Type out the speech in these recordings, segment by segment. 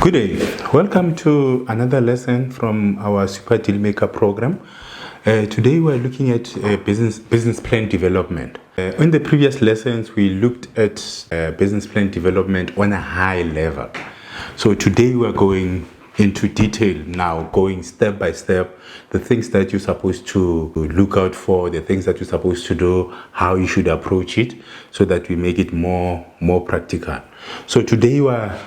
Good day. Welcome to another lesson from our Super Dealmaker program. Today we're looking at business plan development. In the previous lessons, we looked at business plan development on a high level. So today we're going into detail now, going step by step, the things that you're supposed to look out for, the things that you're supposed to do, how you should approach it, so that we make it more practical. So today we're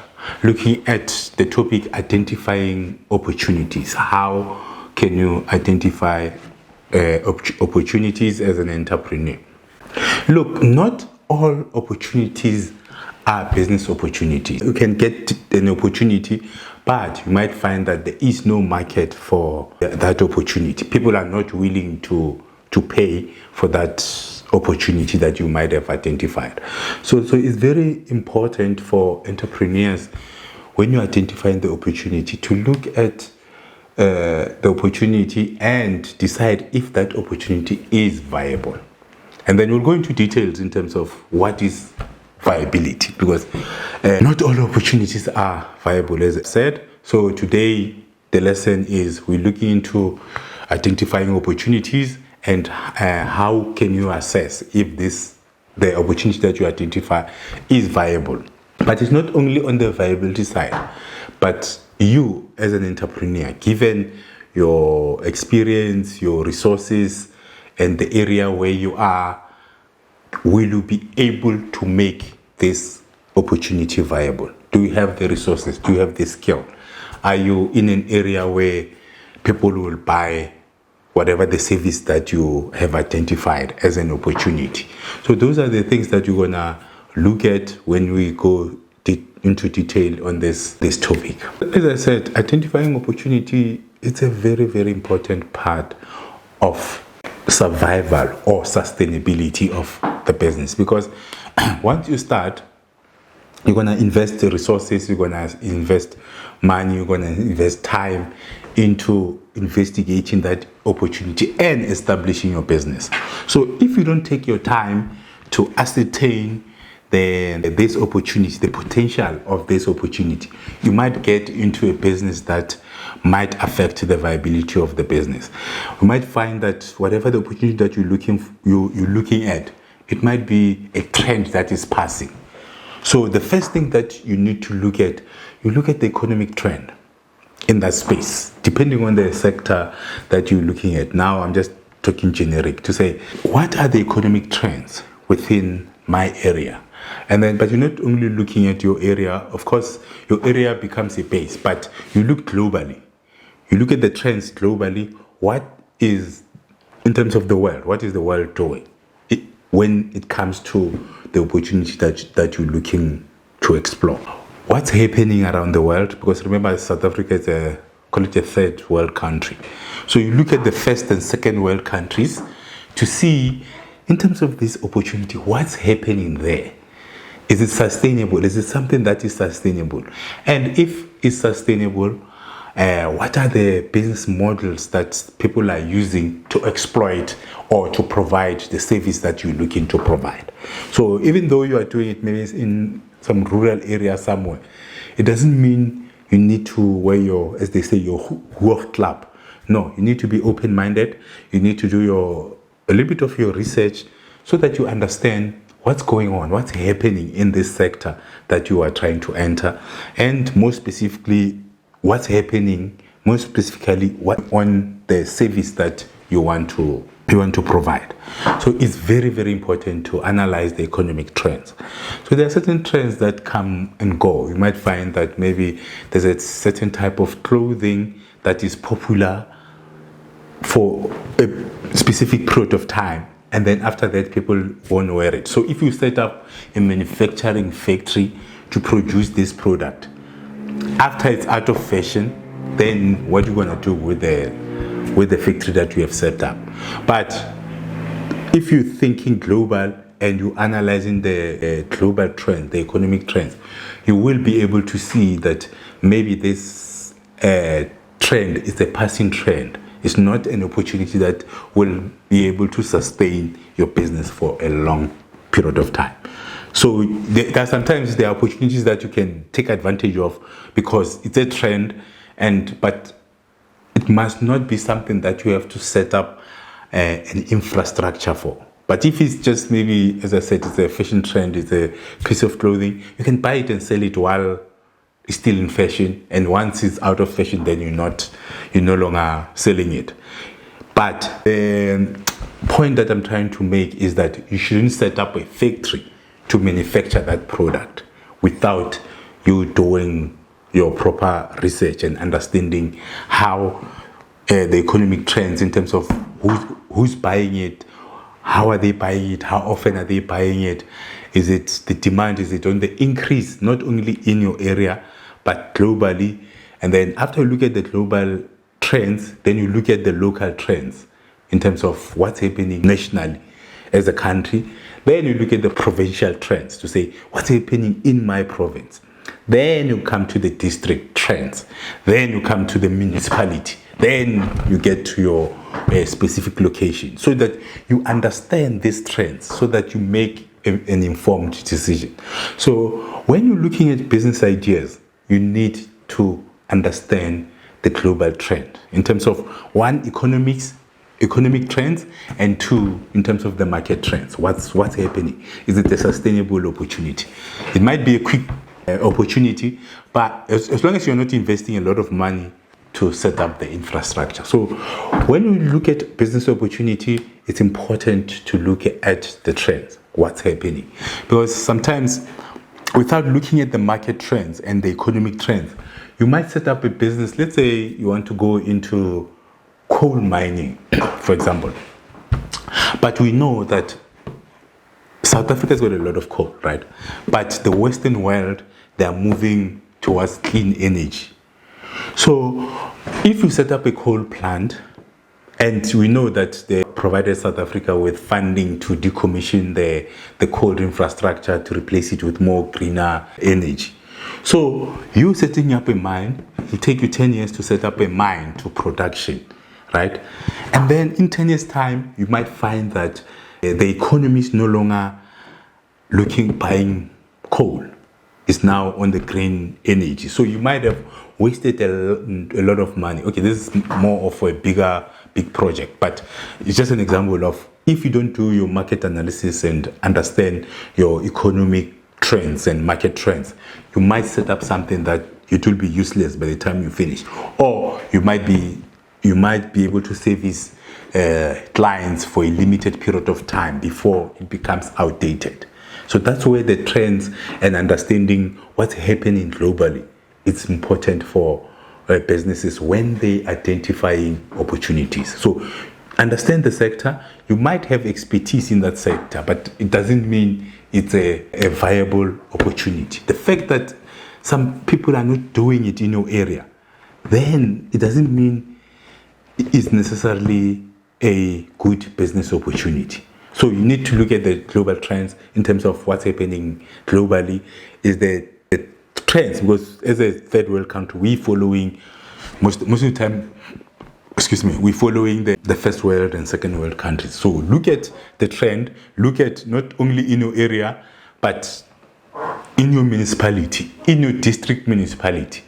looking at the topic identifying opportunities. How can you identify opportunities as an entrepreneur? Look, not all opportunities are business opportunities. You can get an opportunity, but you might find that there is no market for that opportunity. People are not willing to pay for that opportunity that you might have identified. So it's very important for entrepreneurs, when you're identifying the opportunity, to look at the opportunity and decide if that opportunity is viable. And then we'll go into details in terms of what is viability, because not all opportunities are viable, as I said. So today the lesson is we're looking into identifying opportunities and how can you assess if the opportunity that you identify is viable. But it's not only on the viability side, but you as an entrepreneur, given your experience, your resources, and the area where you are, will you be able to make this opportunity viable? Do you have the resources? Do you have the skill? Are you in an area where people will buy whatever the service that you have identified as an opportunity? So those are the things that you're going to look at when we go into detail on this topic. As I said, identifying opportunity, it's a very, very important part of survival or sustainability of the business, because once you start, you're going to invest the resources, you're going to invest money, you're going to invest time into investigating that opportunity and establishing your business. So if you don't take your time to ascertain this opportunity, the potential of this opportunity, you might get into a business that might affect the viability of the business. You might find that whatever the opportunity that you're looking at, it might be a trend that is passing. So the first thing that you need to look at, you look at the economic trend in that space, depending on the sector that you're looking at. Now I'm just talking generic to say, what are the economic trends within my area? And then, but you're not only looking at your area. Of course, your area becomes a base, but you look globally. You look at the trends globally. What is, in terms of the world, what is the world doing when it comes to the opportunity that you're looking to explore? What's happening around the world? Because remember, South Africa is a third world country. So you look at the first and second world countries to see, in terms of this opportunity, what's happening there? Is it sustainable? Is it something that is sustainable? And if it's sustainable, what are the business models that people are using to exploit or to provide the service that you're looking to provide? So even though you are doing it maybe in some rural area somewhere, it doesn't mean you need to wear your, as they say, your hoofd club. No, you need to be open-minded. You need to do a little bit of your research so that you understand what's going on, what's happening in this sector that you are trying to enter, and more specifically, what's happening, more specifically, what on the service that you want to provide. So it's very, very important to analyze the economic trends. So there are certain trends that come and go. You might find that maybe there's a certain type of clothing that is popular for a specific period of time, and then after that people won't wear it. So if you set up a manufacturing factory to produce this product, after it's out of fashion, then what you're going to do with the factory that you have set up? But if you're thinking global and you're analyzing the global trend, the economic trends, you will be able to see that maybe this trend is a passing trend. It's not an opportunity that will be able to sustain your business for a long period of time. So sometimes there are opportunities that you can take advantage of because it's a trend, but it must not be something that you have to set up an infrastructure for. But if it's just maybe, as I said, it's a fashion trend, it's a piece of clothing, you can buy it and sell it while it's still in fashion. And once it's out of fashion, then you're no longer selling it. But the point that I'm trying to make is that you shouldn't set up a factory to manufacture that product without you doing your proper research and understanding how the economic trends in terms of who's buying it, how are they buying it, how often are they buying it, is it the demand, is it on the increase, not only in your area, but globally. And then after you look at the global trends, then you look at the local trends in terms of what's happening nationally as a country. Then you look at the provincial trends to say what's happening in my province. Then you come to the district trends. Then you come to the municipality. Then you get to your specific location so that you understand these trends so that you make an informed decision. So when you're looking at business ideas, you need to understand the global trend in terms of one, economic trends, and two, in terms of the market trends. What's happening? Is it a sustainable opportunity? It might be a quick opportunity, but as long as you're not investing a lot of money to set up the infrastructure. So when you look at business opportunity, it's important to look at the trends, what's happening. Because sometimes without looking at the market trends and the economic trends, you might set up a business. Let's say you want to go into coal mining, for example. But we know that South Africa's got a lot of coal, right? But the Western world, they are moving towards clean energy. So if you set up a coal plant, and we know that they provided South Africa with funding to decommission the coal infrastructure to replace it with more greener energy. So you setting up a mine, it will take you 10 years to set up a mine to production, right? And then in 10 years' time, you might find that the economy is no longer buying coal. It's now on the green energy. So you might have wasted a lot of money. Okay, this is more of a big project, but it's just an example of if you don't do your market analysis and understand your economic trends and market trends, you might set up something that it will be useless by the time you finish. Or you might be able to service clients for a limited period of time before it becomes outdated. So that's where the trends and understanding what's happening globally, it's important for businesses when they identifying opportunities. So understand the sector. You might have expertise in that sector, but it doesn't mean it's a viable opportunity. The fact that some people are not doing it in your area, then it doesn't mean it is necessarily a good business opportunity. So you need to look at the global trends in terms of what's happening globally. Is the trends, because as a third world country, we following most of the time. We're following the first world and second world countries. So look at the trend. Look at not only in your area, but in your municipality, in your district municipality,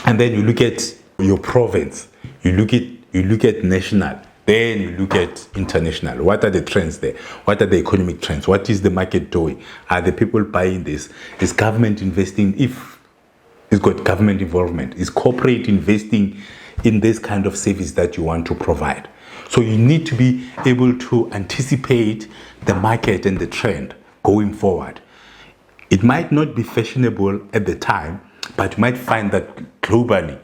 and then you look at your province. You look at national. Then you look at international. What are the trends there? What are the economic trends? What is the market doing? Are the people buying this? Is government investing? If it's got government involvement, is corporate investing in this kind of service that you want to provide? So you need to be able to anticipate the market and the trend going forward. It might not be fashionable at the time, but you might find that globally,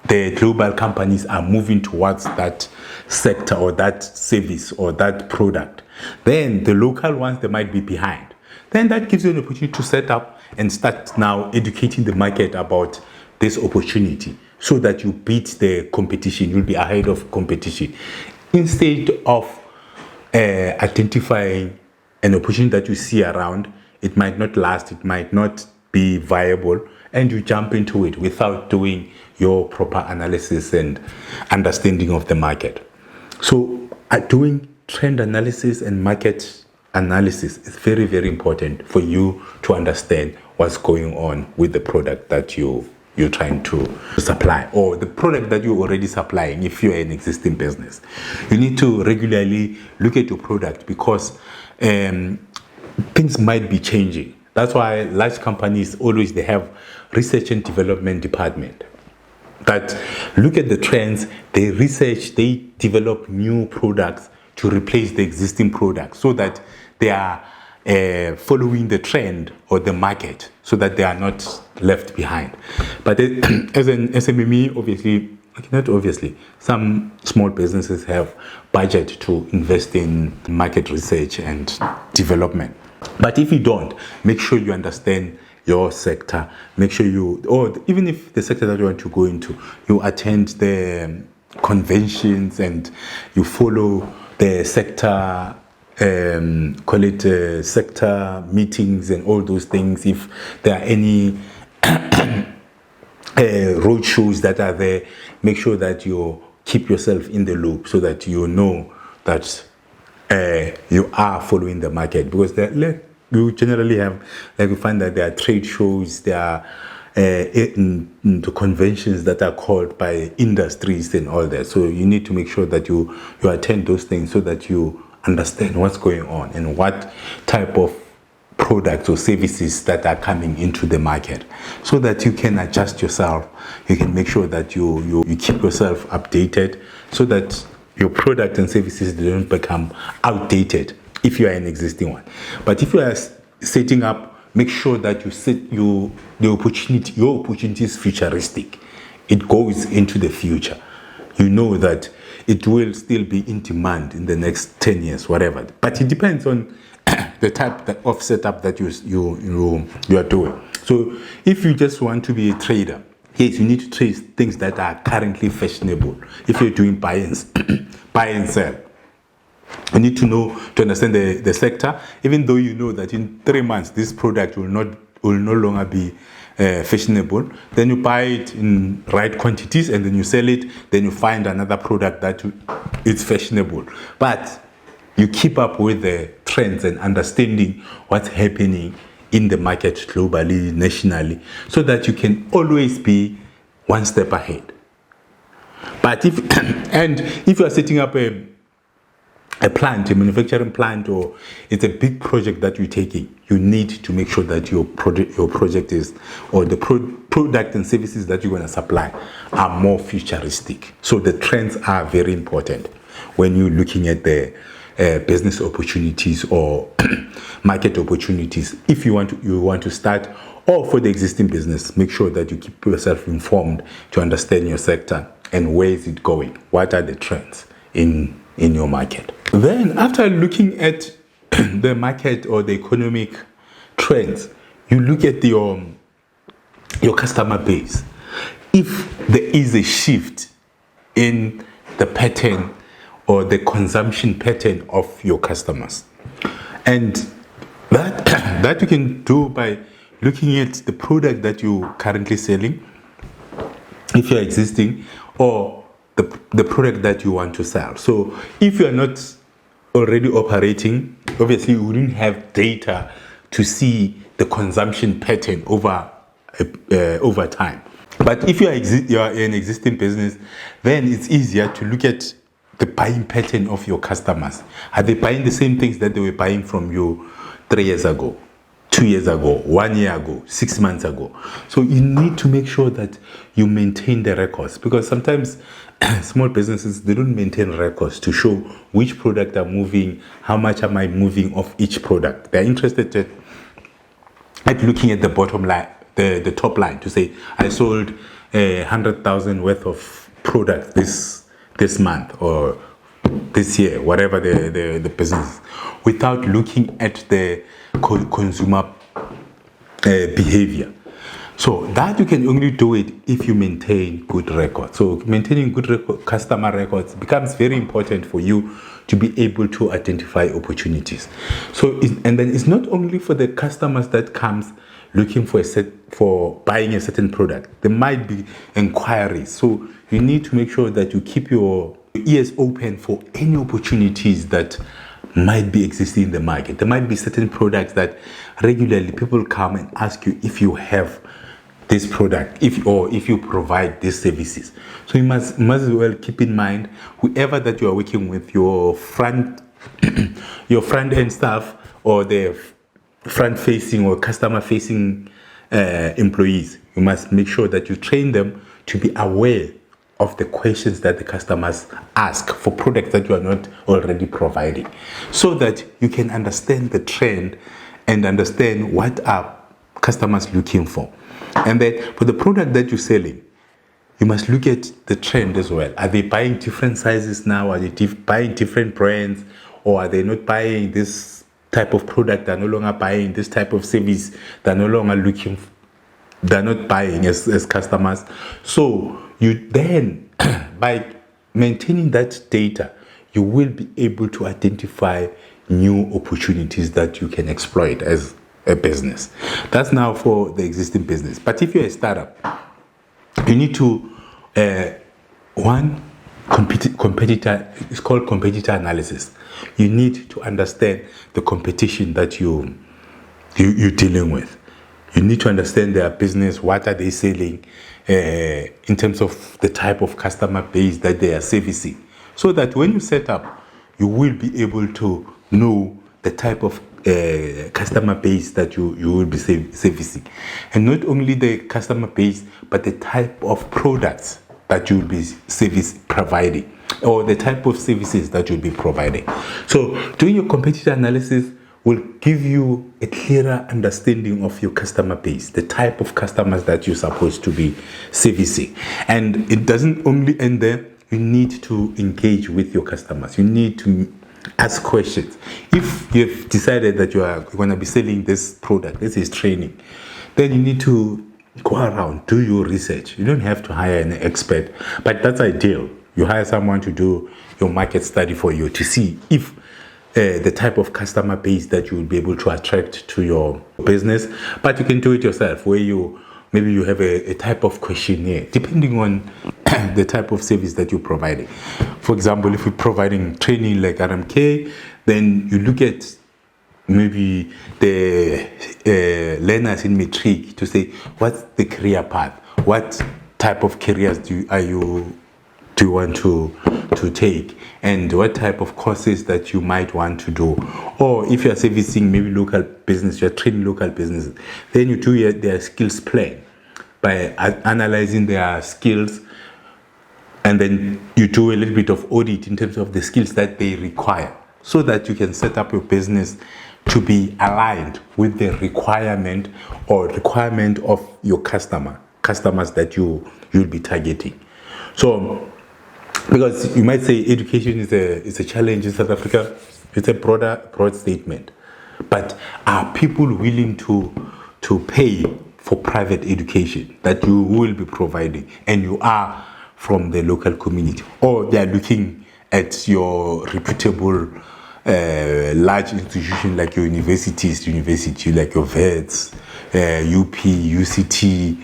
the global companies are moving towards that sector or that service or that product. Then the local ones, they might be behind. Then that gives you an opportunity to set up and start now educating the market about this opportunity so that you beat the competition. You'll be ahead of competition. Instead of identifying an opportunity that you see around, it might not last, it might not be viable, and you jump into it without doing your proper analysis and understanding of the market. So doing trend analysis and market analysis is very, very important for you to understand what's going on with the product that you're trying to supply, or the product that you're already supplying. If you're an existing business, you need to regularly look at your product, because things might be changing. That's why large companies always, they have research and development department that look at the trends, they research, they develop new products to replace the existing products, so that they are following the trend or the market, so that they are not left behind. But as an SMME, obviously, some small businesses have budget to invest in market research and development. But if you don't, make sure you understand your sector. Make sure or even if the sector that you want to go into, you attend the conventions and you follow the sector, sector meetings and all those things. If there are any road shows that are there, make sure that you keep yourself in the loop, so that you know that you are following the market. Because you generally have, we find that there are trade shows, there are the conventions that are called by industries and all that. So you need to make sure that you attend those things, so that you understand what's going on and what type of products or services that are coming into the market, so that you can adjust yourself. You can make sure that you keep yourself updated, so that your product and services don't become outdated if you are an existing one. But if you are setting up, make sure that you set your opportunity is futuristic. It goes into the future. You know that it will still be in demand in the next 10 years, whatever. But it depends on the type of setup that you are doing. So if you just want to be a trader, yes, you need to trade things that are currently fashionable. If you're doing buy and sell, you need to understand the sector. Even though you know that in 3 months this product will no longer be fashionable, then you buy it in right quantities and then you sell it. Then you find another product that is fashionable, but you keep up with the trends and understanding what's happening in the market globally, nationally, so that you can always be one step ahead. But if you are setting up a manufacturing plant, or it's a big project that you're taking, you need to make sure that your project is, or the product and services that you're going to supply are more futuristic. So the trends are very important when you're looking at the business opportunities or market opportunities. If you want to start, or for the existing business, make sure that you keep yourself informed to understand your sector and where is it going, what are the trends in your market. Then after looking at the market or the economic trends, you look at your customer base. If there is a shift in the pattern or the consumption pattern of your customers, and that you can do by looking at the product that you're currently selling, if you're existing, or the product that you want to sell. So if you're not already operating, obviously you wouldn't have data to see the consumption pattern over time. But if you are an existing business, then it's easier to look at the buying pattern of your customers. Are they buying the same things that they were buying from you 3 years ago, 2 years ago, 1 year ago, 6 months ago? So you need to make sure that you maintain the records, because sometimes small businesses, they don't maintain records to show which product are moving, how much am I moving of each product. They're interested at looking at the bottom line, the top line, to say I sold 100,000 worth of product this month or this year, whatever the business, without looking at the consumer behavior. So that you can only do it if you maintain good records. So maintaining good customer records becomes very important for you to be able to identify opportunities. So and then it's not only for the customers that comes looking for buying a certain product. There might be inquiries. So you need to make sure that you keep your ears open for any opportunities that might be existing in the market. There might be certain products that regularly people come and ask you if you have this product, if you provide these services. So you must as well keep in mind, whoever that you are working with, your front end staff, or the front facing or customer facing employees, you must make sure that you train them to be aware of the questions that the customers ask for products that you are not already providing, so that you can understand the trend and understand what are customers looking for. And then for the product that you're selling, you must look at the trend as well. Are they buying different sizes now? Are they buying different brands? Or are they not buying this type of product? They're no longer buying this type of service. They're no longer looking, they're not buying as customers. So you then, by maintaining that data, you will be able to identify new opportunities that you can exploit as a business. That's now for the existing business. But if you're a startup, you need to competitor, it's called competitor analysis. You need to understand the competition that you're dealing with. You need to understand their business, what are they selling, in terms of the type of customer base that they are servicing, so that when you set up, you will be able to know the type of customer base that you will be servicing, and not only the customer base, but the type of products that you will be providing, or the type of services that you'll be providing. So doing your competitor analysis will give you a clearer understanding of your customer base, the type of customers that you're supposed to be servicing. And it doesn't only end there. You need to engage with your customers. You need to ask questions. If you've decided that you are going to be selling this product, this is training, then you need to go around, do your research. You don't have to hire an expert, but that's ideal. You hire someone to do your market study for you to see if the type of customer base that you will be able to attract to your business. But you can do it yourself, where maybe you have a type of questionnaire, depending on the type of service that you're providing. For example, if you're providing training like RMK, then you look at maybe the learners in matric to say, what's the career path? What type of careers do you want to take, and what type of courses that you might want to do? Or if you're servicing maybe local business, you're training local businesses, then you do their skills plan by analyzing their skills, and then you do a little bit of audit in terms of the skills that they require, so that you can set up your business to be aligned with the requirement of your customers that you'll be targeting. So, because you might say education is a challenge in South Africa, it's a broad statement. But are people willing to pay for private education that you will be providing, and you are from the local community? Or they are looking at your reputable large institution like your university like your VETS, UP, UCT,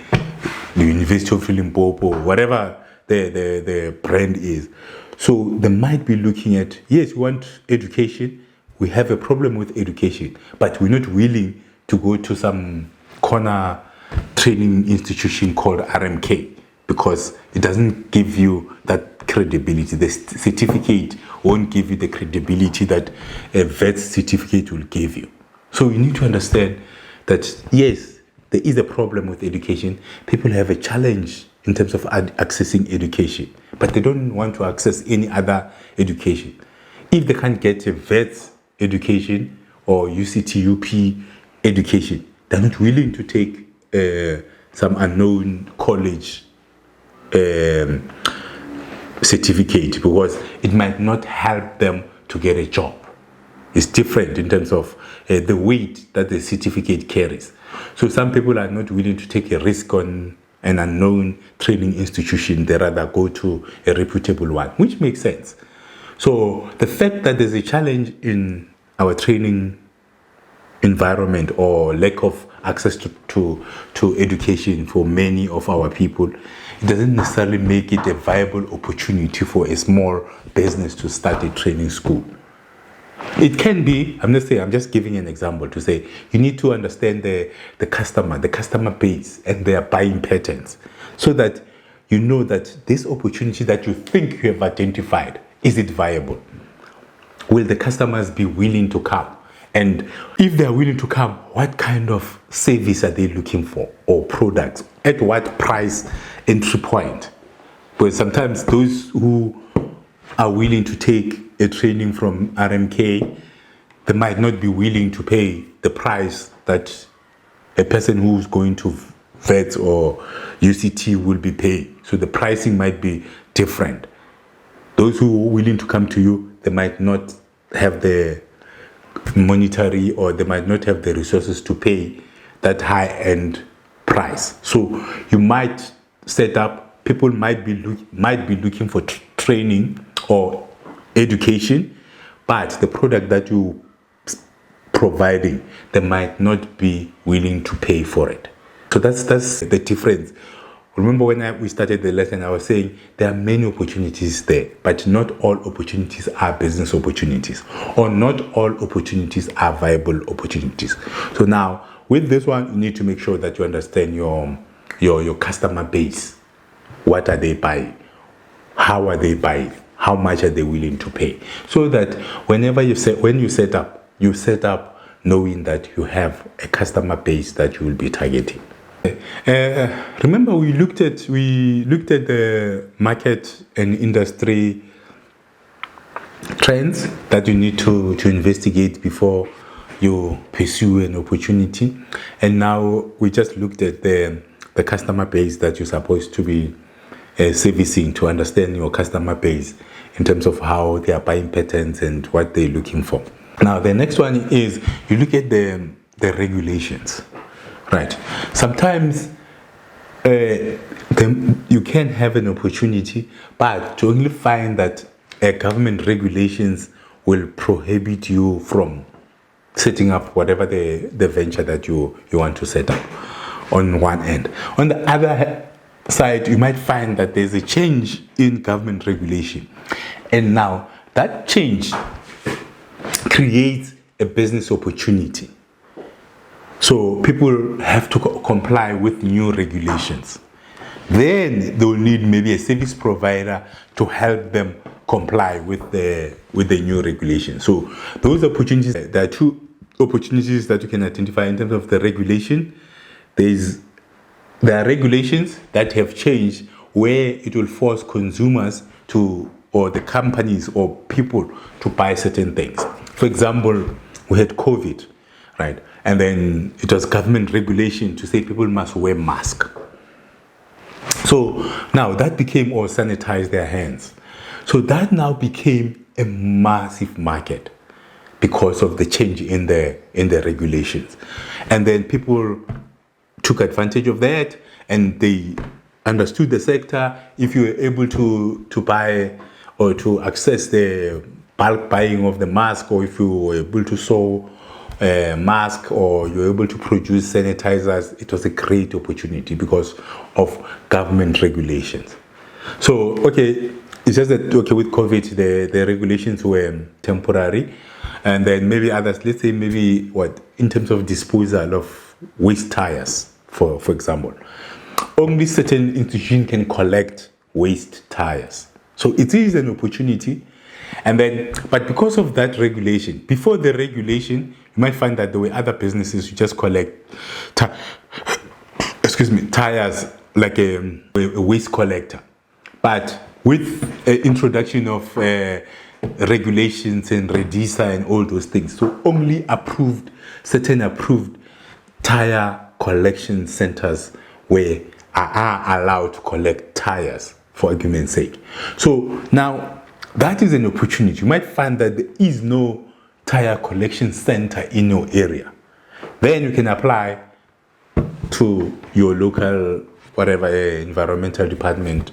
the University of Limpopo, whatever the brand is. So they might be looking at, yes, we want education, we have a problem with education, but we're not willing to go to some corner training institution called RMK, because it doesn't give you that credibility. The certificate won't give you the credibility that a vet certificate will give you. So you need to understand that, yes, there is a problem with education. People have a challenge in terms of accessing education, but they don't want to access any other education. If they can't get a vet education or UCT, UP education, they're not willing to take some unknown college certificate, because it might not help them to get a job. It's different in terms of the weight that the certificate carries. So some people are not willing to take a risk on an unknown training institution. They rather go to a reputable one, which makes sense. So the fact that there's a challenge in our training environment, or lack of access to education for many of our people, it doesn't necessarily make it a viable opportunity for a small business to start a training school. It can be, I'm not saying, I'm just giving an example to say you need to understand the customer base and their buying patterns so that you know that this opportunity that you think you have identified, is it viable? Will the customers be willing to come? And if they are willing to come, what kind of service are they looking for or products? At what price entry point? Because sometimes those who are willing to take a training from RMK, they might not be willing to pay the price that a person who's going to VET or UCT will be paying. So the pricing might be different. Those who are willing to come to you, they might not have the monetary or they might not have the resources to pay that high-end price. So you might set up, people might be looking for training or education, but the product that you providing, they might not be willing to pay for it. So that's the difference. Remember when we started the lesson, I was saying there are many opportunities there, but not all opportunities are business opportunities, or not all opportunities are viable opportunities. So now, with this one, you need to make sure that you understand your customer base. What are they buying? How are they buying? How much are they willing to pay? So that when you set up knowing that you have a customer base that you will be targeting. Remember, we looked at the market and industry trends that you need to investigate before you pursue an opportunity, and now we just looked at the customer base that you're supposed to be servicing, to understand your customer base in terms of how they are buying patterns and what they're looking for. Now the next one is you look at the regulations. Right. Sometimes you can have an opportunity, but to only find that government regulations will prohibit you from setting up whatever the venture that you want to set up on one end. On the other side, you might find that there's a change in government regulation. And now that change creates a business opportunity. So people have to comply with new regulations. Then they will need maybe a service provider to help them comply with the new regulations. So those opportunities, there are two opportunities that you can identify in terms of the regulation. There are regulations that have changed where it will force consumers or the companies or people to buy certain things. For example, we had COVID, right? And then it was government regulation to say people must wear masks. So now that became, or sanitize their hands. So that now became a massive market because of the change in the regulations. And then people took advantage of that and they understood the sector. If you were able to buy or to access the bulk buying of the mask, or if you were able to sew mask, or you're able to produce sanitizers, it was a great opportunity because of government regulations. So, okay, it's just that, okay, with COVID, the regulations were temporary. And then maybe others, let's say maybe in terms of disposal of waste tires, for example. Only certain institutions can collect waste tires. So it is an opportunity. And then, but because of that regulation, before the regulation, you might find that there were other businesses who just collect tires like a waste collector. But with the introduction of regulations and Redisa and all those things, so only certain approved tire collection centers are allowed to collect tires, for argument's sake. So now that is an opportunity. You might find that there is no tire collection center in your area. Then you can apply to your local environmental department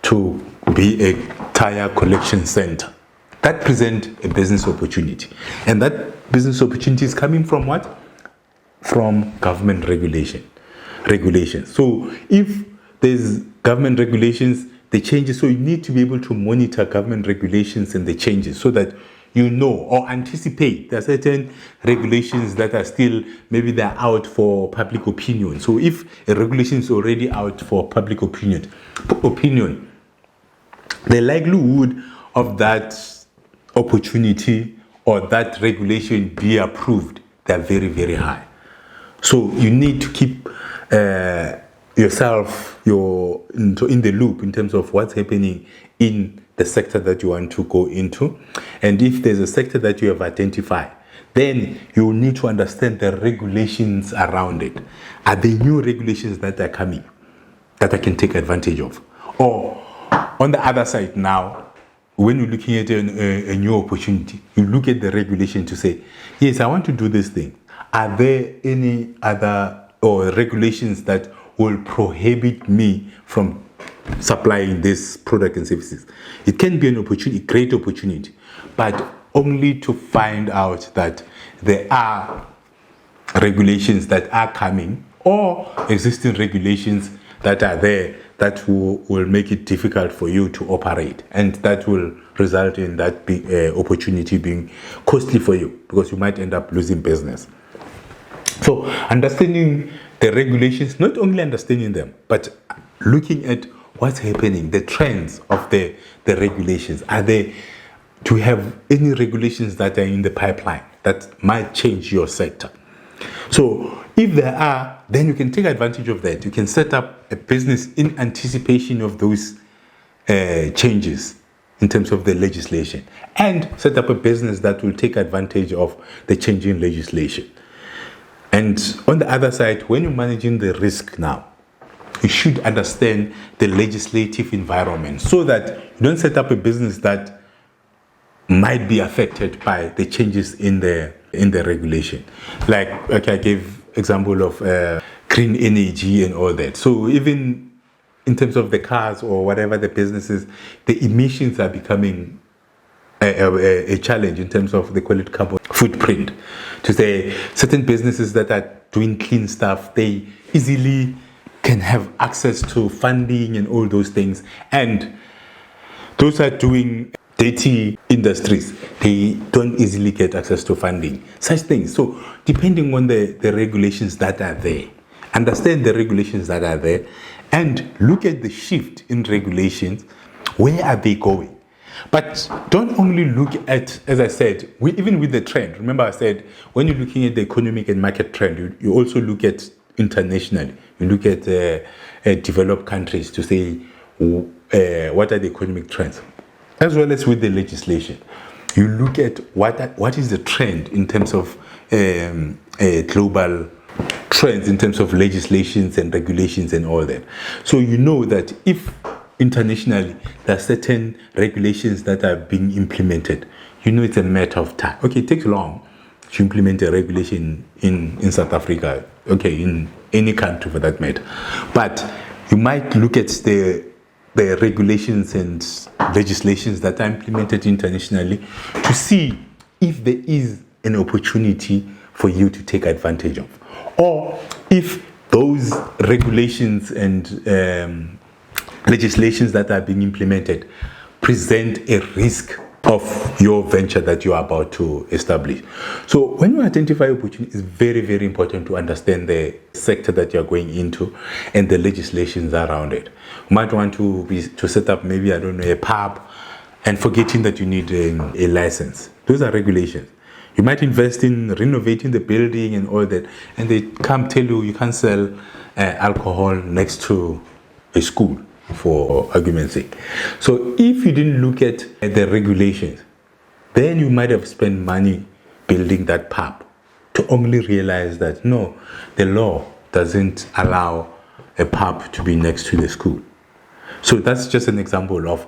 to be a tire collection center. That presents a business opportunity. And that business opportunity is coming from what? From government regulations. So if there's government regulations, the changes, so you need to be able to monitor government regulations and the changes so that you know or anticipate there are certain regulations that are still, maybe they're out for public opinion. So if a regulation is already out for public opinion, the likelihood of that opportunity or that regulation be approved, they're very, very high. So you need to keep yourself in the loop in terms of what's happening in the sector that you want to go into. And if there's a sector that you have identified, then you need to understand the regulations around it. Are there new regulations that are coming that I can take advantage of? Or on the other side now, when you're looking at a new opportunity, you look at the regulation to say, yes, I want to do this thing. Are there any other or regulations that will prohibit me from supplying this product and services? It can be an opportunity, great opportunity, but only to find out that there are regulations that are coming or existing regulations that are there that will make it difficult for you to operate, and that will result in that opportunity being costly for you, because you might end up losing business. So understanding the regulations, not only understanding them, but looking at what's happening, the trends of the regulations. Do you have any regulations that are in the pipeline that might change your sector? So if there are, then you can take advantage of that. You can set up a business in anticipation of those changes in terms of the legislation, and set up a business that will take advantage of the changing legislation. And on the other side, when you're managing the risk now, you should understand the legislative environment so that you don't set up a business that might be affected by the changes in the regulation. Like I gave example of green energy and all that. So even in terms of the cars or whatever the businesses, the emissions are becoming a challenge in terms of, they call it carbon footprint. To say certain businesses that are doing clean stuff, they easily can have access to funding and all those things. And those are doing dirty industries, they don't easily get access to funding, such things. So depending on the regulations that are there, understand the regulations that are there, and look at the shift in regulations. Where are they going? But don't only look at, as I said, even with the trend. Remember I said, when you're looking at the economic and market trend, you also look at internationally. You look at developed countries to say what are the economic trends, as well as with the legislation. You look at what is the trend in terms of global trends, in terms of legislations and regulations and all that. So you know that if internationally there are certain regulations that are being implemented, you know it's a matter of time. Okay, it takes long to implement a regulation in South Africa, okay, in any country for that matter. But you might look at the regulations and legislations that are implemented internationally to see if there is an opportunity for you to take advantage of, or if those regulations and legislations that are being implemented present a risk of your venture that you are about to establish. So when you identify opportunity, it's very, very important to understand the sector that you're going into and the legislations around it. You might want to set up, maybe, I don't know, a pub, and forgetting that you need a license. Those are regulations. You might invest in renovating the building and all that, and they come tell you can't sell alcohol next to a school, for argument's sake. So if you didn't look at the regulations, then you might have spent money building that pub to only realize that no, the law doesn't allow a pub to be next to the school. So that's just an example of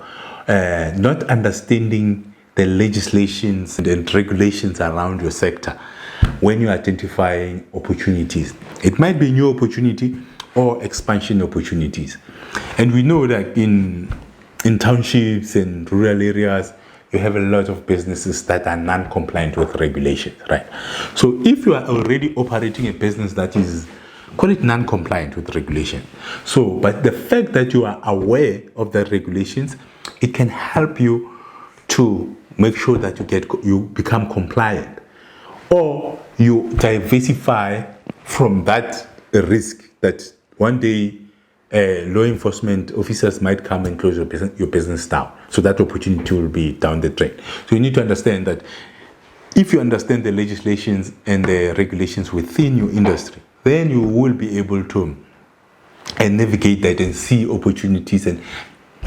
not understanding the legislations and regulations around your sector when you're identifying opportunities. It might be a new opportunity or expansion opportunities. And we know that in townships and rural areas, you have a lot of businesses that are non-compliant with regulations, right? So if you are already operating a business that is, call it non-compliant with regulation. So, but the fact that you are aware of the regulations, it can help you to make sure that you become compliant, or you diversify from that risk that one day law enforcement officers might come and close your business down. So that opportunity will be down the drain. So you need to understand that if you understand the legislations and the regulations within your industry, then you will be able to navigate that and see opportunities and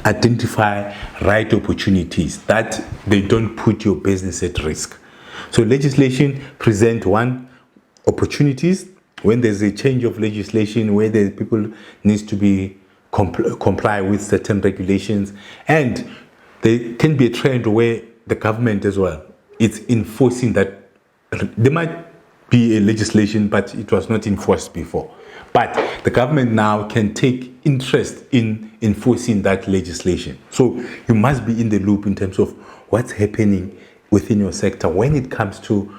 identify right opportunities that they don't put your business at risk. So legislation present one opportunities when there's a change of legislation where the people needs to be comply with certain regulations, and there can be a trend where the government as well it's enforcing that. There might be a legislation but it was not enforced before, but the government now can take interest in enforcing that legislation. So you must be in the loop in terms of what's happening within your sector when it comes to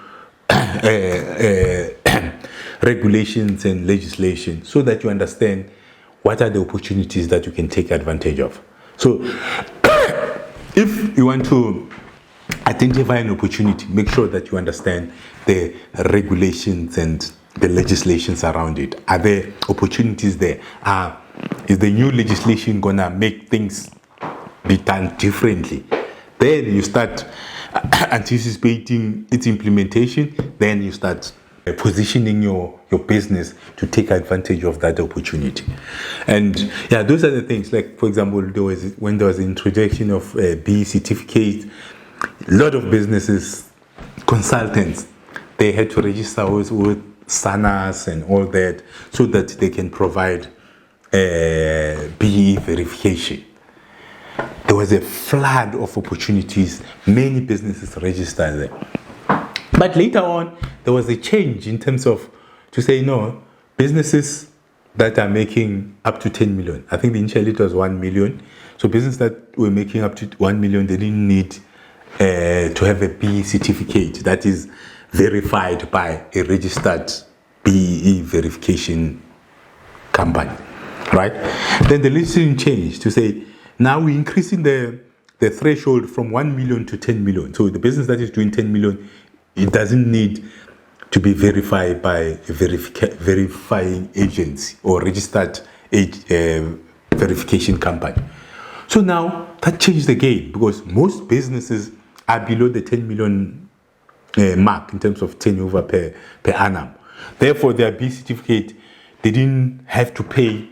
regulations and legislation, so that you understand what are the opportunities that you can take advantage of. So if you want to identify an opportunity, make sure that you understand the regulations and the legislations around it. Are there opportunities there? Is the new legislation gonna make things be done differently? Then you start anticipating its implementation. Then you start positioning your business to take advantage of that opportunity. And yeah, those are the things. Like, for example, when there was the introduction of B certificate, a lot of businesses, consultants, they had to register with SANAs and all that so that they can provide BE verification. There was a flood of opportunities. Many businesses registered there. But later on, there was a change in terms of to say, no, businesses that are making up to 10 million. I think initially it was 1 million. So businesses that were making up to 1 million, they didn't need to have a BE certificate that is verified by a registered BE verification company, right? Then the legislation changed to say, now we're increasing the threshold from 1 million to 10 million. So the business that is doing 10 million, it doesn't need to be verified by a verifying agency or registered verification company. So now that changed the game, because most businesses are below the 10 million mark in terms of turnover per annum. Therefore, their B certificate, they didn't have to pay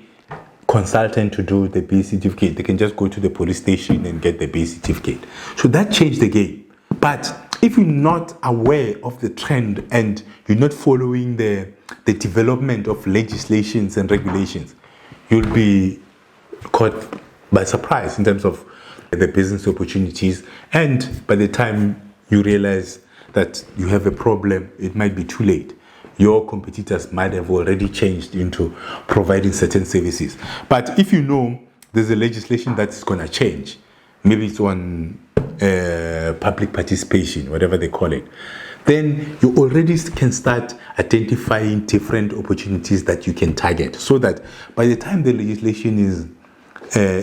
consultant to do the B certificate. They can just go to the police station and get the B certificate. So that changed the game. But if you're not aware of the trend and you're not following the development of legislations and regulations, you'll be caught by surprise in terms of the business opportunities. And by the time you realize that you have a problem, it might be too late. Your competitors might have already changed into providing certain services. But if you know there's a legislation that's going to change, maybe it's on public participation, whatever they call it, then you already can start identifying different opportunities that you can target, so that by the time the legislation is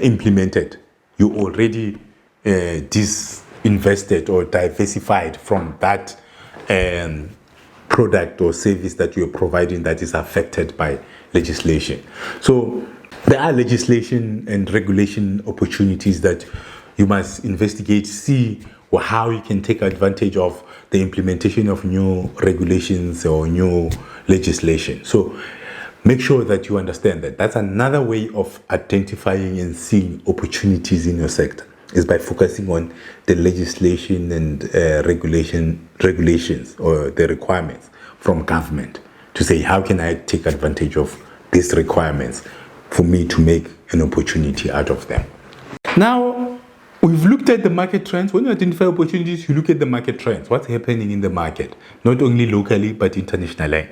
implemented, you already disinvested or diversified from that product or service that you're providing that is affected by legislation. So there are legislation and regulation opportunities that you must investigate, see how you can take advantage of the implementation of new regulations or new legislation. So make sure that you understand that. That's another way of identifying and seeing opportunities in your sector, is by focusing on the legislation and regulations or the requirements from government to say, how can I take advantage of these requirements for me to make an opportunity out of them. Now, we've looked at the market trends. When you identify opportunities, you look at the market trends. What's happening in the market, not only locally, but internationally.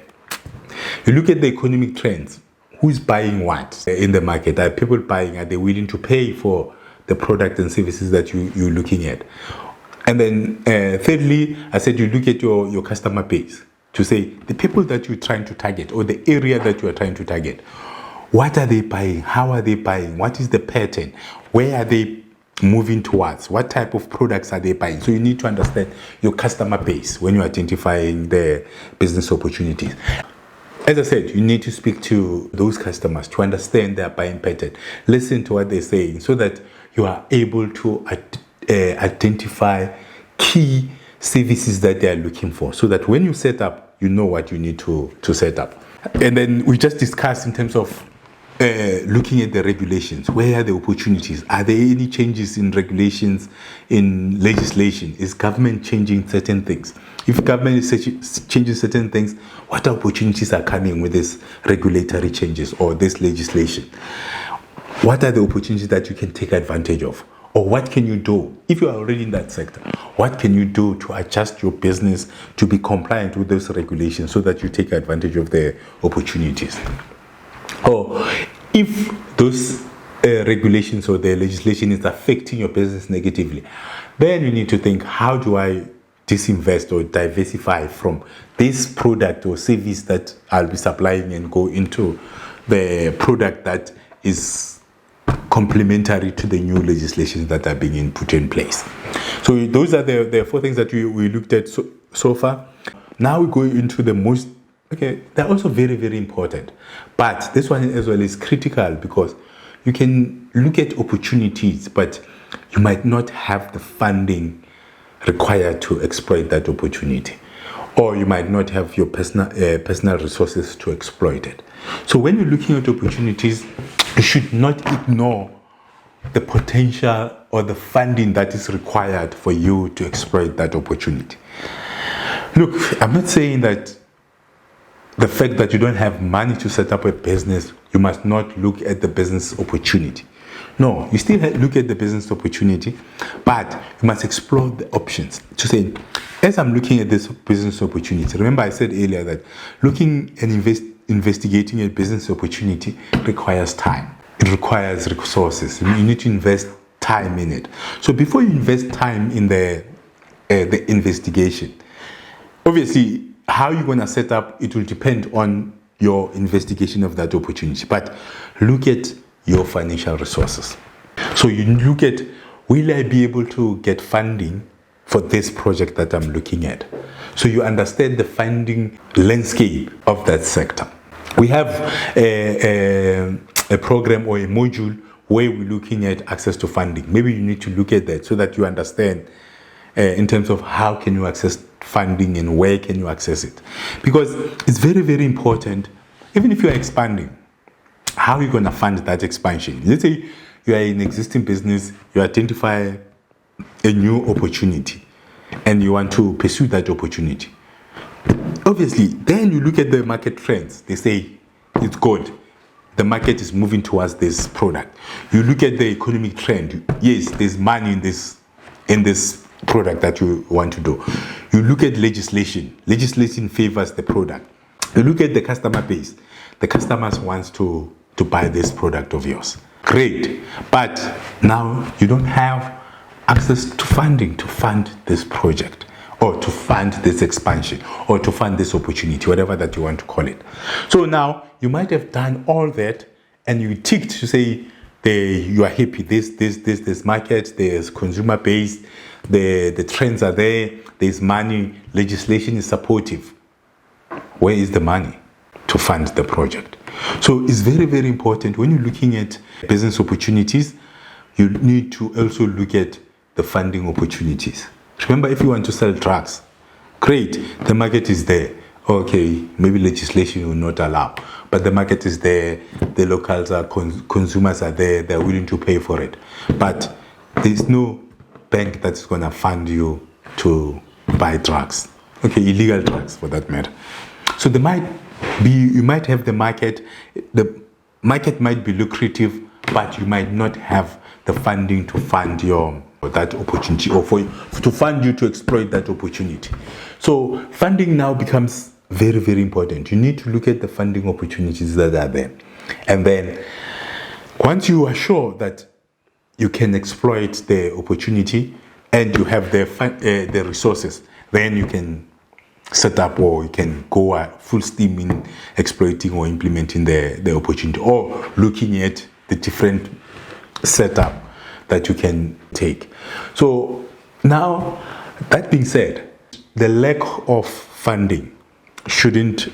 You look at the economic trends. Who's buying what in the market? Are people buying? Are they willing to pay for the product and services that you're looking at? And then thirdly, I said you look at your customer base to say the people that you're trying to target or the area that you are trying to target. What are they buying? How are they buying? What is the pattern? Where are they moving towards? What type of products are they buying? So you need to understand your customer base when you're identifying the business opportunities. As I said, you need to speak to those customers to understand their buying pattern. Listen to what they're saying so that you are able to identify key services that they are looking for, so that when you set up, you know what you need to set up. And then we just discussed in terms of looking at the regulations. Where are the opportunities? Are there any changes in regulations, in legislation? Is government changing certain things? If government is changing certain things, what opportunities are coming with these regulatory changes or this legislation? What are the opportunities that you can take advantage of? Or what can you do if you are already in that sector? What can you do to adjust your business to be compliant with those regulations so that you take advantage of the opportunities? Or if those regulations or the legislation is affecting your business negatively, then you need to think, how do I disinvest or diversify from this product or service that I'll be supplying and go into the product that is complementary to the new legislations that are being put in place. So those are the 4 things that we looked at so far. Now we go into the most, they're also very, very important. But this one as well is critical, because you can look at opportunities, but you might not have the funding required to exploit that opportunity, or you might not have your personal resources to exploit it. So when you're looking at opportunities, you should not ignore the potential or the funding that is required for you to exploit that opportunity. Look, I'm not saying that the fact that you don't have money to set up a business, you must not look at the business opportunity. No, you still look at the business opportunity, but you must explore the options. To say, as I'm looking at this business opportunity, remember I said earlier that looking and investigating a business opportunity requires time. It requires resources. You need to invest time in it. So before you invest time in the investigation, obviously, how you're going to set up, it will depend on your investigation of that opportunity. But look at your financial resources. So you look at, will I be able to get funding for this project that I'm looking at? So you understand the funding landscape of that sector. We have a program or a module where we're looking at access to funding. Maybe you need to look at that so that you understand in terms of how can you access funding and where can you access it. Because it's very, very important, even if you're expanding, how are you going to fund that expansion? Let's say you are in existing business, you identify a new opportunity and you want to pursue that opportunity. Obviously, then you look at the market trends. They say it's good. The market is moving towards this product. You look at the economic trend. Yes, there's money in this product that you want to do. You look at legislation. Legislation favors the product. You look at the customer base. The customers want to buy this product of yours. Great. But now you don't have access to funding to fund this project, or to fund this expansion, or to fund this opportunity, whatever that you want to call it. So now you might have done all that and you ticked to say you are happy. This market, there's consumer base, the trends are there, there's money, legislation is supportive. Where is the money to fund the project? So it's very, very important when you're looking at business opportunities, you need to also look at the funding opportunities. Remember, if you want to sell drugs, great, the market is there. Okay, maybe legislation will not allow, but the market is there, the locals are, consumers are there, they're willing to pay for it. But there's no bank that's going to fund you to buy drugs. Okay, illegal drugs for that matter. So you might have the market might be lucrative, but you might not have the funding to fund that opportunity, or to fund you to exploit that opportunity. So funding now becomes very, very important. You need to look at the funding opportunities that are there. And then once you are sure that you can exploit the opportunity and you have the resources, then you can set up, or you can go full steam in exploiting or implementing the opportunity, or looking at the different setup that you can take. So now, that being said, the lack of funding shouldn't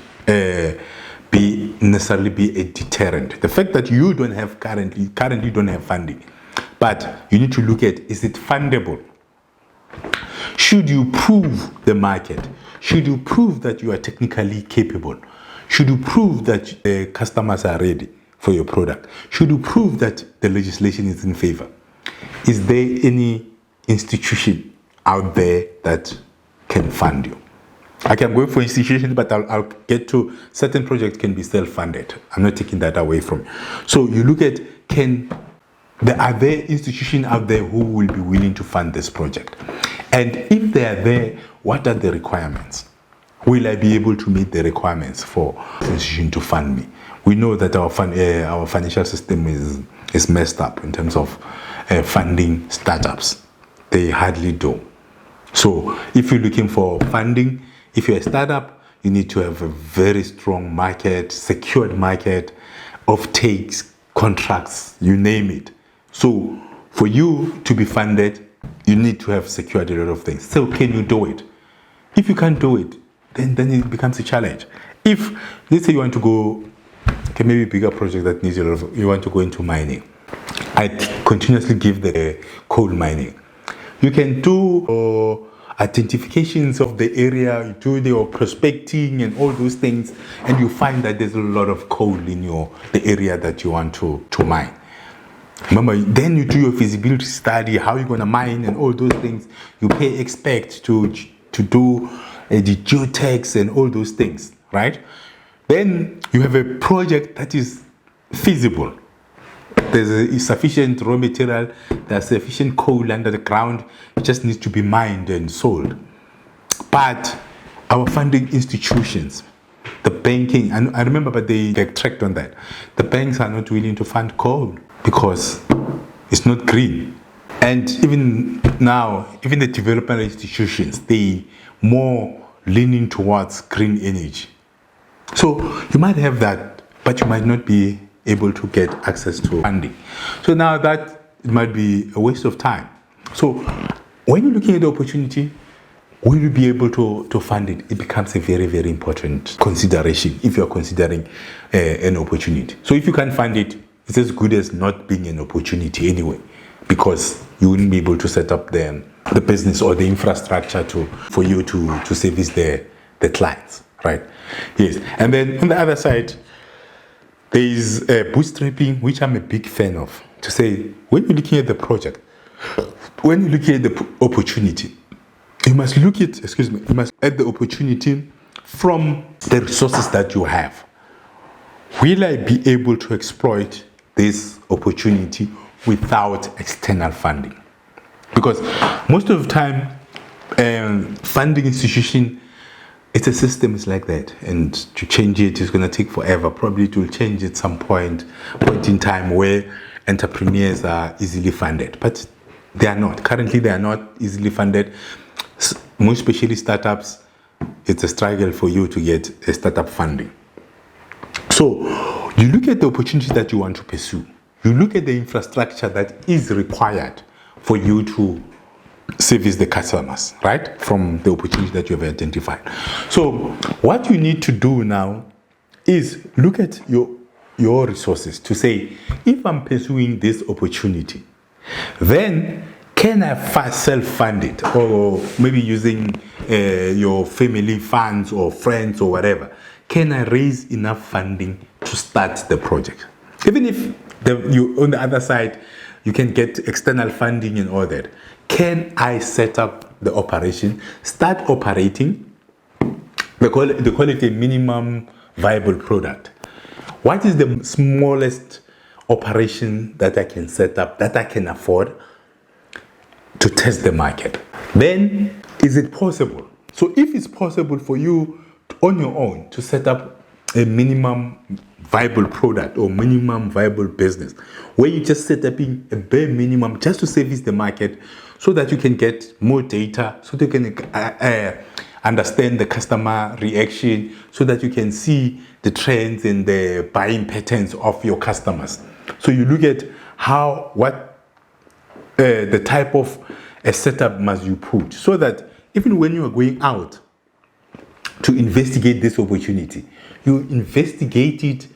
necessarily be a deterrent. The fact that you don't have currently don't have funding, but you need to look at, is it fundable? Should you prove the market? Should you prove that you are technically capable? Should you prove that customers are ready for your product? Should you prove that the legislation is in favor? Is there any institution out there that can fund you? Okay, I'm going for institutions, but I'll get to certain projects can be self-funded. I'm not taking that away from you. So you look at, are there institutions out there who will be willing to fund this project? And if they are there, what are the requirements? Will I be able to meet the requirements for the institution to fund me? We know that our financial system is messed up in terms of funding startups. They hardly do. So if you're looking for funding, if you're a startup, you need to have a very strong market, secured market, off-takes, contracts, you name it. So for you to be funded, you need to have secured a lot of things. So can you do it? If you can't do it, then it becomes a challenge. If, let's say you want to go, okay, maybe a bigger project that needs a lot of, you want to go into mining. I continuously give the coal mining. You can do identifications of the area, you do the prospecting and all those things, and you find that there's a lot of coal in the area that you want to mine. Remember, then you do your feasibility study, how you're going to mine and all those things. You pay experts to do the geotechs and all those things, right? Then you have a project that is feasible. There's sufficient raw material, there's sufficient coal under the ground. It just needs to be mined and sold. But our funding institutions, the banking, and I remember, but they backtracked on that. The banks are not willing to fund coal because it's not green. And even now, even the development institutions, they more leaning towards green energy. So you might have that, but you might not be able to get access to funding. So now that it might be a waste of time. So when you're looking at the opportunity, will you be able to fund it? It becomes a very, very important consideration if you're considering an opportunity. So if you can't fund it, it's as good as not being an opportunity anyway, because you wouldn't be able to set up the business or the infrastructure for you to service the clients, right? Yes. And then on the other side, there is bootstrapping, which I'm a big fan of. To say, when you're looking at the project, when you're looking at the opportunity, you must look at the opportunity from the resources that you have. Will I be able to exploit this opportunity without external funding? Because most of the time, funding institution, it's a system is like that, and to change it is going to take forever. Probably it will change at some point in time where entrepreneurs are easily funded, but they are not. Currently, they are not easily funded. Most especially startups, it's a struggle for you to get a startup funding. So you look at the opportunity that you want to pursue. You look at the infrastructure that is required for you to service the customers, right? From the opportunity that you have identified. So what you need to do now is look at your resources to say, if I'm pursuing this opportunity, then can I self-fund it? Or maybe using your family funds or friends or whatever. Can I raise enough funding to start the project? Even if you on the other side, you can get external funding and all that. Can I set up the operation, start operating? They call it a minimum viable product. What is the smallest operation that I can set up, that I can afford to test the market? Then, is it possible? So if it's possible for you on your own to set up a minimum viable product or minimum viable business, where you just set up a bare minimum just to service the market, so that you can get more data, so that you can understand the customer reaction, so that you can see the trends and the buying patterns of your customers. So you look at the type of a setup must you put, so that even when you are going out to investigate this opportunity, you investigate it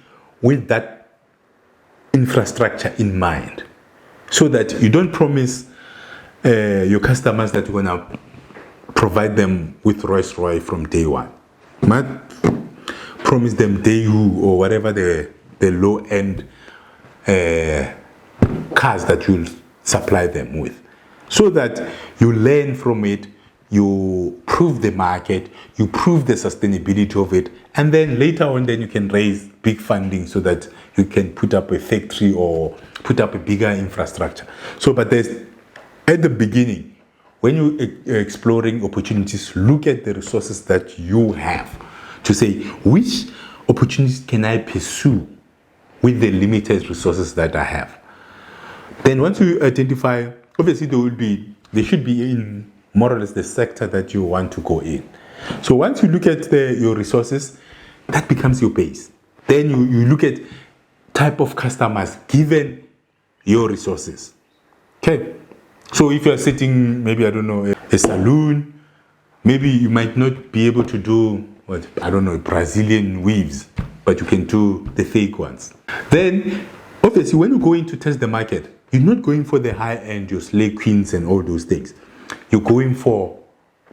with that infrastructure in mind, so that you don't promise your customers that you're going to provide them with Rolls Royce from day one. You might promise them Daewoo or whatever the low-end cars that you'll supply them with, so that you learn from it, you prove the market, you prove the sustainability of it, and then later on then you can raise big funding so that you can put up a factory or put up a bigger infrastructure. So, but there's, at the beginning, when you're exploring opportunities, look at the resources that you have to say, which opportunities can I pursue with the limited resources that I have? Then once you identify, obviously they should be in more or less the sector that you want to go in. So once you look at your resources, that becomes your base. Then you look at type of customers given your resources. Okay. So if you're sitting, maybe, I don't know, a saloon, maybe you might not be able to do, Brazilian weaves, but you can do the fake ones. Then, obviously, when you go in to test the market, you're not going for the high end, your slay queens and all those things. You're going for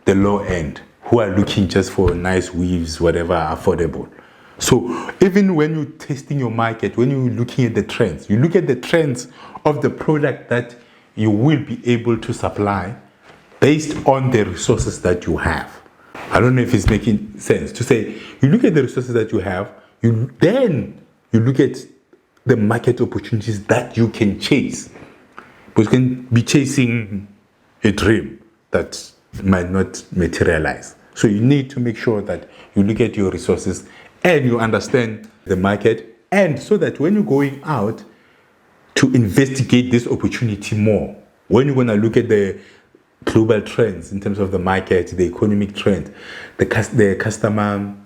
the low end, who are looking just for nice weaves, whatever, affordable. So even when you're testing your market, when you're looking at the trends, you look at the trends of the product that you will be able to supply based on the resources that you have. I don't know if it's making sense to say, you look at the resources that you have, then you look at the market opportunities that you can chase. Because you can be chasing a dream that might not materialize. So you need to make sure that you look at your resources and you understand the market, and so that when you're going out to investigate this opportunity more, when you're going to look at the global trends in terms of the market, the economic trend, the customer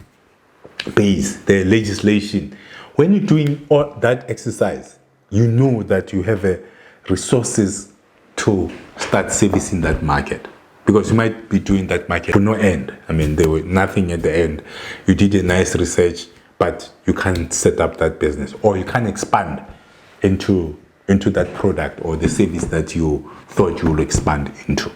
base, the legislation, when you're doing all that exercise, you know that you have resources to start servicing that market. Because you might be doing that market for no end. I mean, there was nothing at the end. You did a nice research, but you can't set up that business, or you can't expand into that product or the service that you thought you would expand into.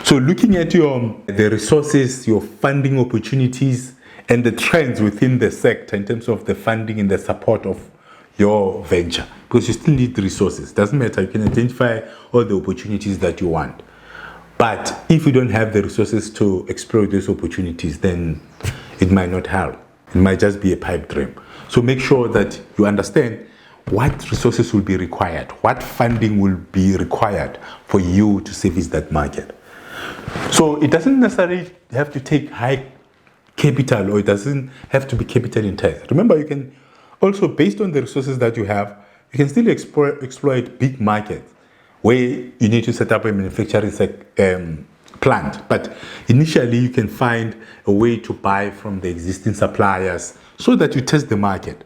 So looking at the resources, your funding opportunities, and the trends within the sector in terms of the funding and the support of your venture, because you still need the resources. Doesn't matter, you can identify all the opportunities that you want. But if you don't have the resources to explore those opportunities, then it might not help. It might just be a pipe dream. So make sure that you understand what resources will be required, what funding will be required for you to service that market. So it doesn't necessarily have to take high capital, or it doesn't have to be capital intense. Remember, you can also, based on the resources that you have, you can still exploit big markets where you need to set up a manufacturing plant. But initially, you can find a way to buy from the existing suppliers so that you test the market.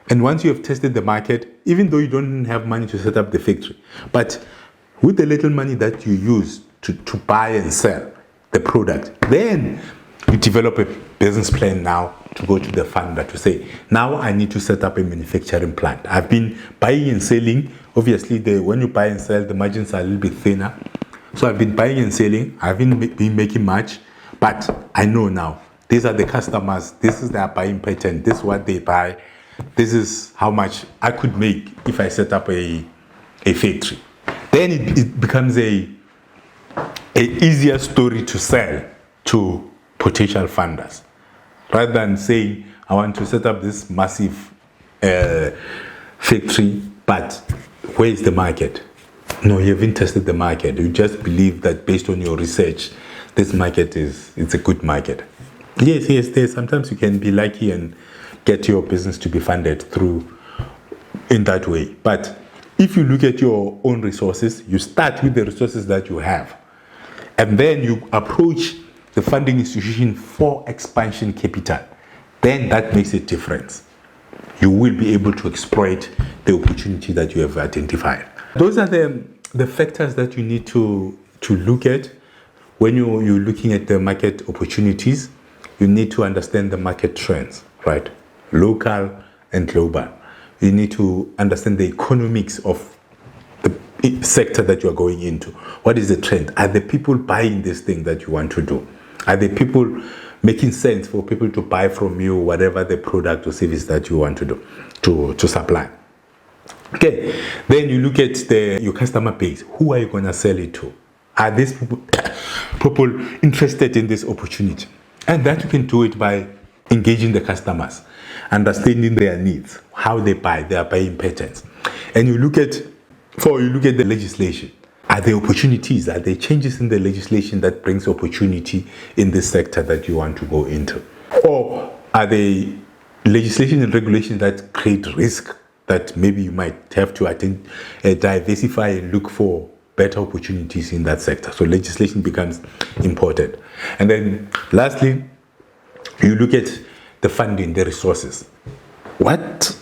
And once you have tested the market, even though you don't have money to set up the factory, but with the little money that you use to buy and sell the product, then you develop a business plan now to go to the funder to say, now I need to set up a manufacturing plant. I've been buying and selling. Obviously, when you buy and sell, the margins are a little bit thinner. So I've been buying and selling. I haven't been making much, but I know now, these are the customers. This is their buying pattern. This is what they buy. This is how much I could make if I set up a factory. Then it becomes a easier story to sell to potential funders, rather than saying, I want to set up this massive factory, but where is the market? No, you haven't tested the market. You just believe that based on your research, this market it's a good market. Yes, sometimes you can be lucky and get your business to be funded through in that way. But if you look at your own resources, you start with the resources that you have, and then you approach the funding institution for expansion capital, then that makes a difference. You will be able to exploit the opportunity that you have identified. Those are the the factors that you need to look at when you're looking at the market opportunities. You need to understand the market trends, right? Local and global. You need to understand the economics of the sector that you're going into. What is the trend? Are the people buying this thing that you want to do? Are the people making sense for people to buy from you, whatever the product or service that you want to do, to supply? Okay, then you look at your customer base. Who are you going to sell it to? Are these people interested in this opportunity? And that you can do it by engaging the customers, understanding their needs, how they buy, their buying patterns. And you look at the legislation. Are there opportunities? Are there changes in the legislation that brings opportunity in this sector that you want to go into? Or are there legislation and regulations that create risk that maybe you might have to diversify and look for better opportunities in that sector? So legislation becomes important. And then lastly, you look at the funding, the resources. What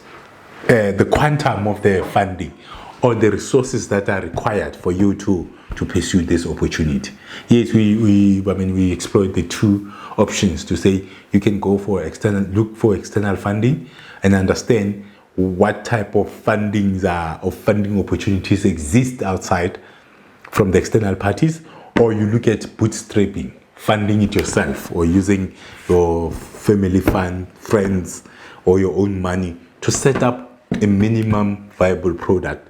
the quantum of the funding or the resources that are required for you to pursue this opportunity. Yes, we explored the two options to say you can look for external funding and understand what type of funding opportunities exist outside from the external parties, or you look at bootstrapping, funding it yourself, or using your family fund, friends, or your own money to set up a minimum viable product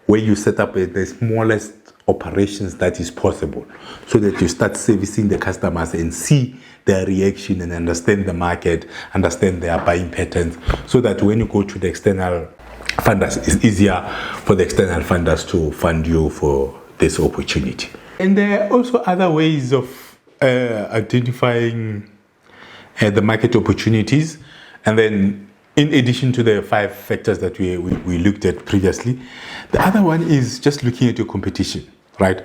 where you set up the smallest operations that is possible, so that you start servicing the customers and see their reaction and understand the market, understand their buying patterns, so that when you go to the external funders, it's easier for the external funders to fund you for this opportunity. And there are also other ways of identifying the market opportunities. And then in addition to the 5 factors that we looked at previously, the other one is just looking at your competition, right?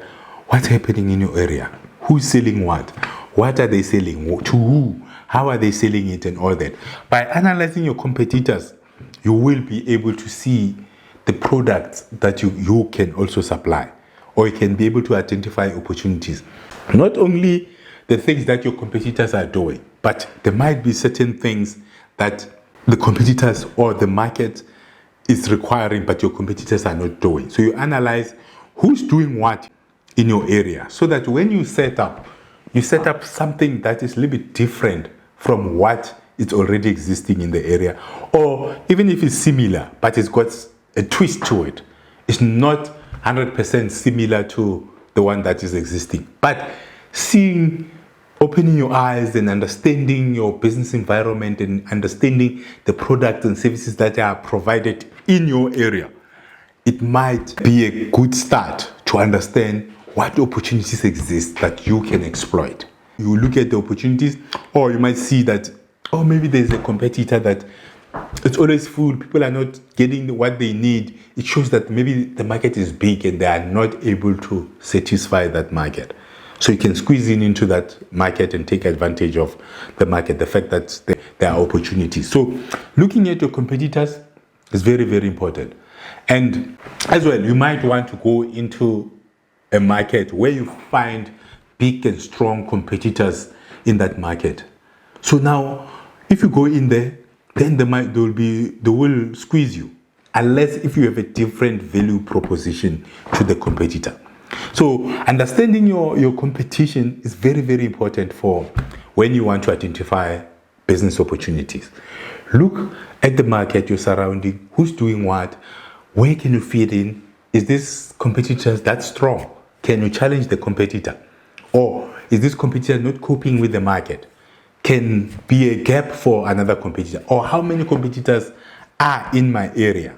What's happening in your area? Who's selling what? What are they selling? To who? How are they selling it and all that? By analyzing your competitors, you will be able to see the products that you can also supply, or you can be able to identify opportunities. Not only the things that your competitors are doing, but there might be certain things that the competitors or the market is requiring, but your competitors are not doing. So you analyze who's doing what in your area, so that when you set up something that is a little bit different from what is already existing in the area, or even if it's similar, but it's got a twist to it. It's not 100% similar to the one that is existing. But opening your eyes and understanding your business environment and understanding the products and services that are provided in your area, it might be a good start to understand what opportunities exist that you can exploit. You look at the opportunities, or you might see that, maybe there's a competitor that it's always full, people are not getting what they need. It shows that maybe the market is big and they are not able to satisfy that market. So you can squeeze into that market and take advantage of the market, the fact that there are opportunities. So looking at your competitors is very, very important. And as well, you might want to go into a market where you find big and strong competitors in that market. So now, if you go in there, then they will squeeze you, unless if you have a different value proposition to the competitor. So understanding your competition is very, very important for when you want to identify business opportunities. Look at the market, your surrounding, who's doing what, where can you fit in? Is this competitor that strong? Can you challenge the competitor? Or is this competitor not coping with the market? Can be a gap for another competitor? Or how many competitors are in my area,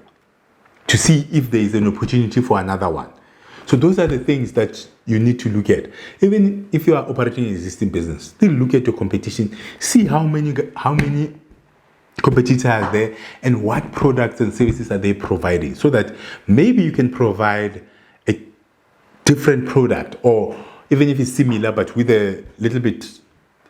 to see if there is an opportunity for another one? So those are the things that you need to look at. Even if you are operating an existing business, still look at your competition, see how many competitors are there and what products and services are they providing, so that maybe you can provide a different product, or even if it's similar but with a little bit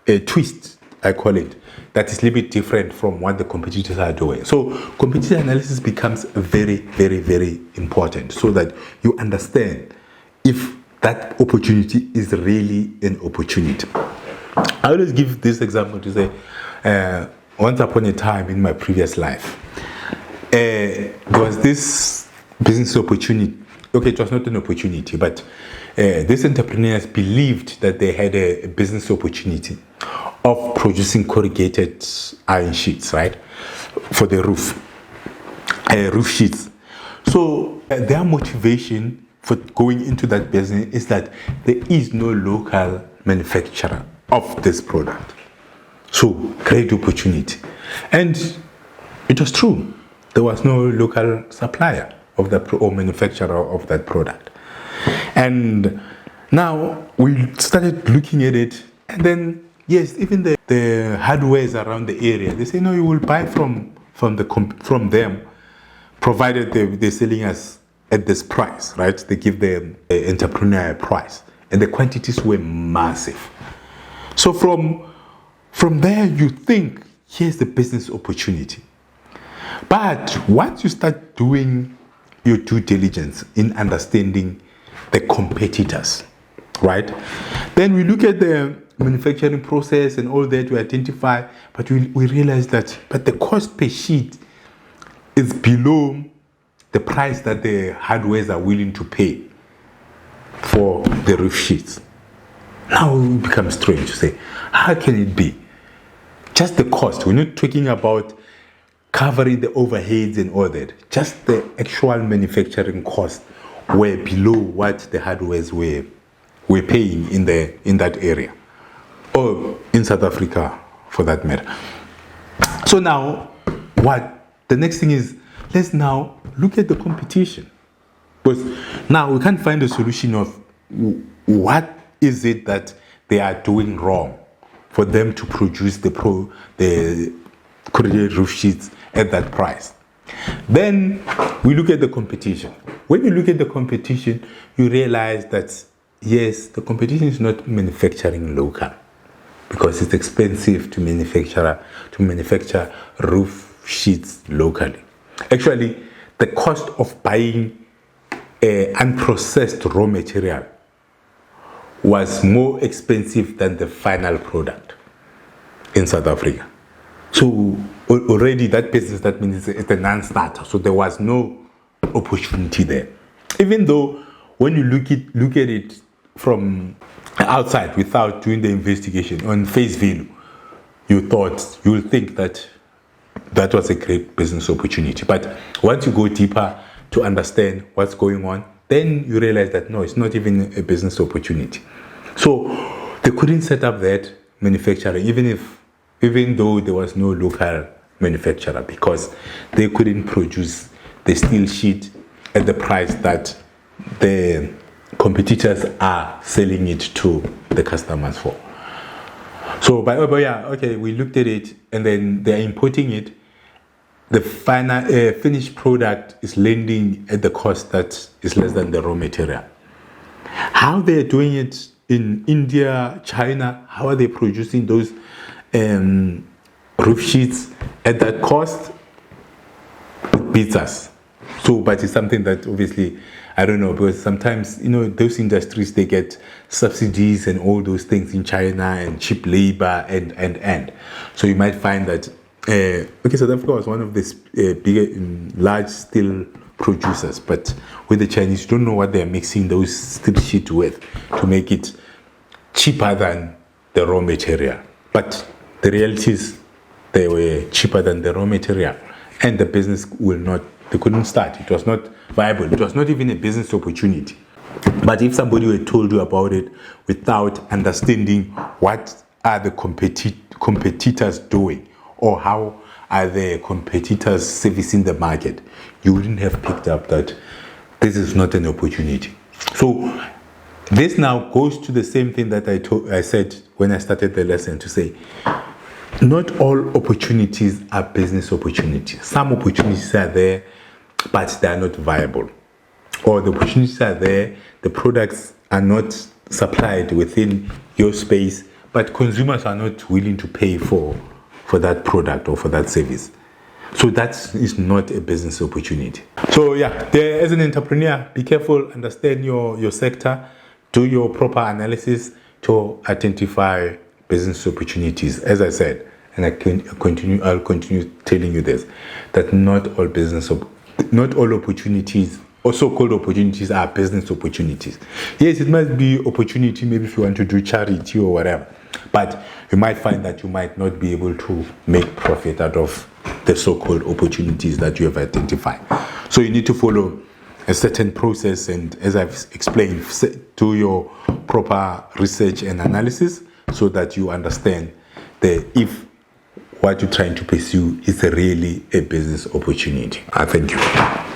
a twist, I call it, that is a little bit different from what the competitors are doing. So competitor analysis becomes very, very, very important, so that you understand that opportunity is really an opportunity. I always give this example to say, once upon a time in my previous life, there was this business opportunity. Okay, it was not an opportunity, but these entrepreneurs believed that they had a business opportunity of producing corrugated iron sheets, right, for the roof sheets. So their motivation for going into that business is that there is no local manufacturer of this product. So great opportunity. And it was true. There was no local supplier of that or manufacturer of that product. And now we started looking at it, and then yes, even the hardwares around the area, they say no, you will buy from them, provided they're selling us at this price, right? They give the entrepreneur a price, and the quantities were massive. So from there, you think here's the business opportunity. But once you start doing your due diligence in understanding the competitors, right? Then we look at the manufacturing process and all that, we identify, but we realize that but the cost per sheet is below the price that the hardwares are willing to pay for the roof sheets. Now it becomes strange to say, how can it be? Just the cost. We're not talking about covering the overheads and all that. Just the actual manufacturing cost were below what the hardwares were paying in that area, or in South Africa for that matter. So now, what the next thing is, let's now look at the competition, because now we can't find a solution of what is it that they are doing wrong for them to produce the corrugated roof sheets at that price. Then we look at the competition. When you look at the competition, you realize that yes, the competition is not manufacturing local, because it's expensive to manufacture roof sheets locally. Actually, the cost of buying unprocessed raw material was more expensive than the final product in South Africa. So already that business, that means it's a non-starter. So there was no opportunity there. Even though when you look at it from outside without doing the investigation on face value, you will think that was a great business opportunity. But once you go deeper to understand what's going on, then you realize that no, it's not even a business opportunity. So they couldn't set up that manufacturing, even though there was no local manufacturer, because they couldn't produce the steel sheet at the price that the competitors are selling it to the customers for. So, we looked at it, and then they're importing it. The final finished product is landing at the cost that is less than the raw material. How they're doing it in India, China, how are they producing those roof sheets at that cost? It beats us. So, but it's something that obviously, I don't know, because sometimes, those industries, they get subsidies and all those things in China and cheap labor and. So you might find that, South Africa was one of the large steel producers, but with the Chinese, you don't know what they're mixing those steel sheet with to make it cheaper than the raw material. But the reality is they were cheaper than the raw material, and the business they couldn't start. It was not viable. It was not even a business opportunity. But if somebody were told you about it without understanding what are the competitors doing, or how are the competitors servicing the market, you wouldn't have picked up that this is not an opportunity. So this now goes to the same thing that I said when I started the lesson, to say not all opportunities are business opportunities. Some opportunities are there, but they are not viable. Or the opportunities are there, the products are not supplied within your space, but consumers are not willing to pay for that product or for that service. So that is not a business opportunity. So as an entrepreneur, be careful, understand your sector, do your proper analysis to identify business opportunities. As I said, and I'll continue telling you this, that not all opportunities or so-called opportunities are business opportunities. Yes, it might be opportunity maybe if you want to do charity or whatever, but you might find that you might not be able to make profit out of the so-called opportunities that you have identified. So you need to follow a certain process, and as I've explained, do your proper research and analysis so that you understand if what you're trying to pursue is really a business opportunity. I thank you.